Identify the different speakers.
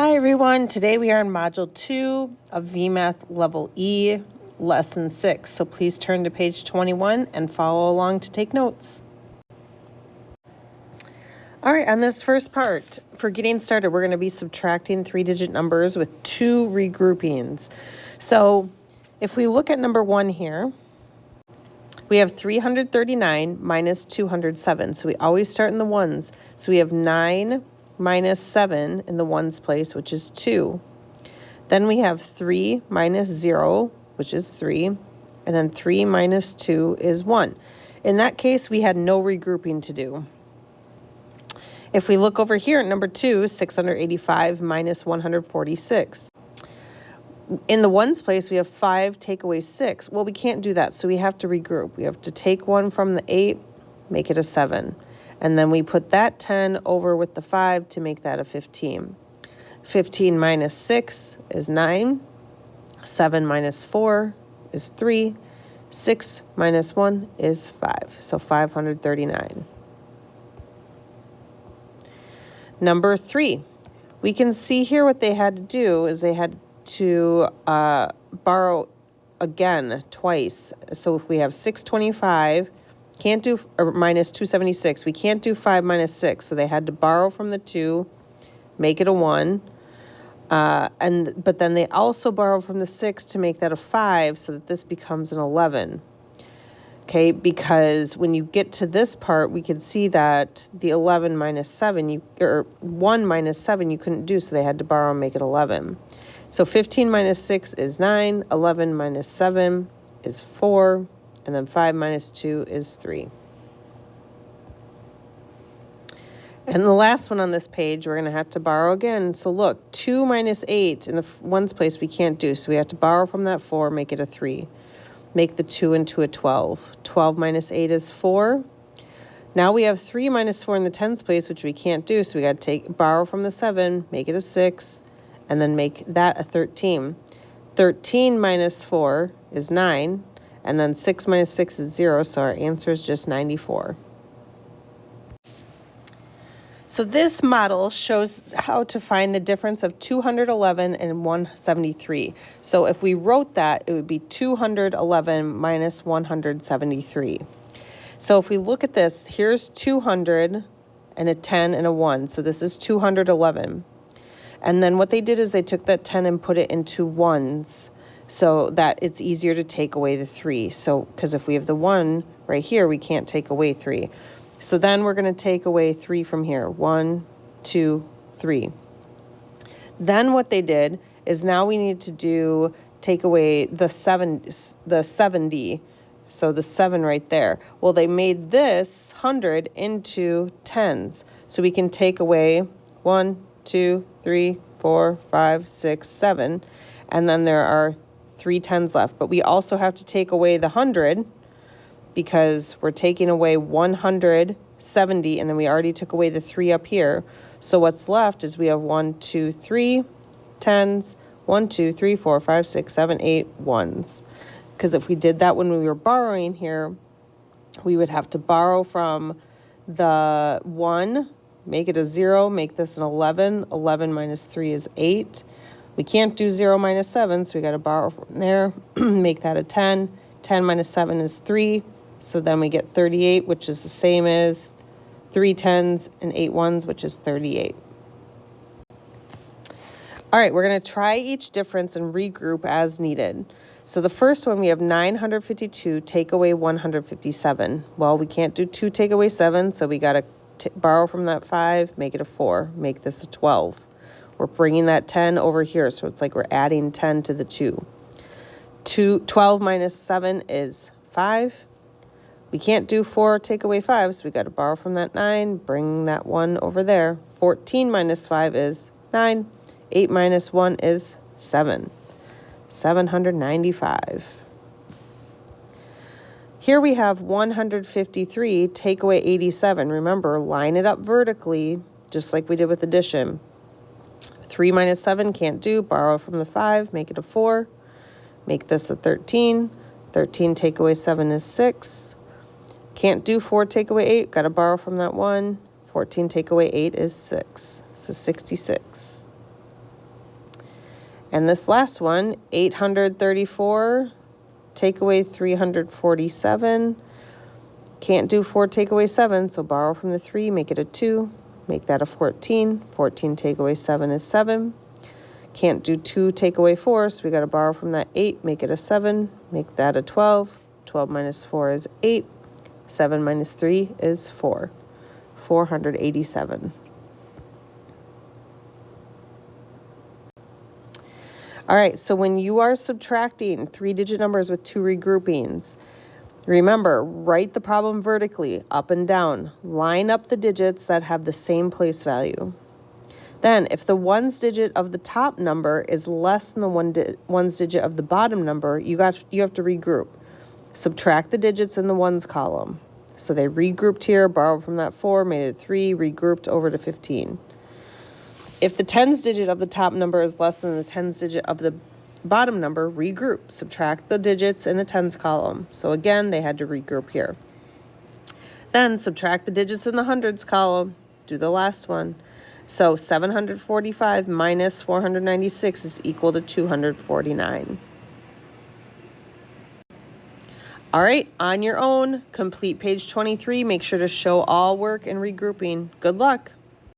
Speaker 1: Hi everyone, today we are in Module 2 of VMath Level E, Lesson 6. So please turn to page 21 and follow along to take notes. All right, on this first part, for getting started, we're going to be subtracting three-digit numbers with two regroupings. So if we look at number 1 here, we have 339 minus 207. So we always start in the ones. So we have 9 minus 7 in the ones place, which is 2. Then we have 3 minus 0, which is 3. And then 3 minus 2 is 1. In that case, we had no regrouping to do. If we look over here at number 2, 685 minus 146. In the ones place, we have 5 take away 6. Well, we can't do that, so we have to regroup. We have to take 1 from the 8, make it a 7. And then we put that 10 over with the 5 to make that a 15. 15 minus 6 is 9. 7 minus 4 is 3. 6 minus 1 is 5. So 539. Number 3. We can see here what they had to do is they had to borrow again twice. So if we have 625, can't do, or minus 276. We can't do 5 minus 6. So they had to borrow from the 2, make it a 1. But then they also borrow from the 6 to make that a 5 so that this becomes an 11. Okay, because when you get to this part, we can see that the 11 minus 7, or 1 minus 7 you couldn't do, so they had to borrow and make it 11. So 15 minus 6 is 9, 11 minus 7 is 4, and then 5 minus 2 is 3. And the last one on this page, we're going to have to borrow again. So look, 2 minus 8 in the ones place we can't do, so we have to borrow from that 4, make it a 3. Make the 2 into a 12. 12 minus 8 is 4. Now we have 3 minus 4 in the tens place, which we can't do, so we got to borrow from the 7, make it a 6, and then make that a 13. 13 minus 4 is 9, and then 6 minus 6 is 0, so our answer is just 94. So this model shows how to find the difference of 211 and 173. So if we wrote that, it would be 211 minus 173. So if we look at this, here's 200 and a 10 and a 1. So this is 211. And then what they did is they took that 10 and put it into ones so that it's easier to take away the 3. So because if we have the 1 right here, we can't take away 3. So then we're going to take away 3 from here. 1, 2, 3. Then what they did is now we need to take away the 70. So the 7 right there. Well, they made this 100 into tens. So we can take away 1, 2, 3, 4, 5, 6, 7. And then there are 3 tens left. But we also have to take away the 100 because we're taking away 170, and then we already took away the 3 up here. So what's left is we have 1, 2, 3 tens, 1, 2, 3, 4, 5, 6, 7, 8 ones. Because if we did that when we were borrowing here, we would have to borrow from the 1, make it a 0, make this an 11. 11 minus 3 is 8. We can't do 0 minus 7, so we got to borrow from there, make that a 10. 10 minus 7 is 3. So then we get 38, which is the same as 3 tens and 8 ones, which is 38. All right, we're going to try each difference and regroup as needed. So the first one, we have 952 take away 157. Well, we can't do 2 take away 7, so we got to borrow from that 5, make it a 4, make this a 12. We're bringing that 10 over here, so it's like we're adding 10 to the 2. 12 minus 7 is 5. We can't do 4 take away 5, so we got to borrow from that 9, bring that 1 over there. 14 minus 5 is 9. 8 minus 1 is 7. 795. Here we have 153 take away 87. Remember, line it up vertically, just like we did with addition. 3 minus 7 can't do, borrow from the 5, make it a 4. Make this a 13. 13 take away 7 is 6. Can't do 4 take away 8. Got to borrow from that 1. 14 take away 8 is 6. So 66. And this last one, 834, take away 347. Can't do 4 take away 7, so borrow from the 3, make it a 2, make that a 14. 14 take away 7 is 7. Can't do 2 take away 4, so we got to borrow from that 8, make it a 7, make that a 12. 12 minus 4 is 8. 7 minus 3 is 4. 487. All right, so when you are subtracting 3-digit numbers with 2 regroupings, remember, write the problem vertically, up and down. Line up the digits that have the same place value. Then, if the ones digit of the top number is less than the ones digit of the bottom number, you have to regroup. Subtract the digits in the ones column. So they regrouped here, borrowed from that 4, made it 3, regrouped over to 15. If the tens digit of the top number is less than the tens digit of the bottom number, regroup. Subtract the digits in the tens column. So again, they had to regroup here. Then subtract the digits in the hundreds column. Do the last one. So 745 minus 496 is equal to 249. All right, on your own, complete page 23. Make sure to show all work and regrouping. Good luck.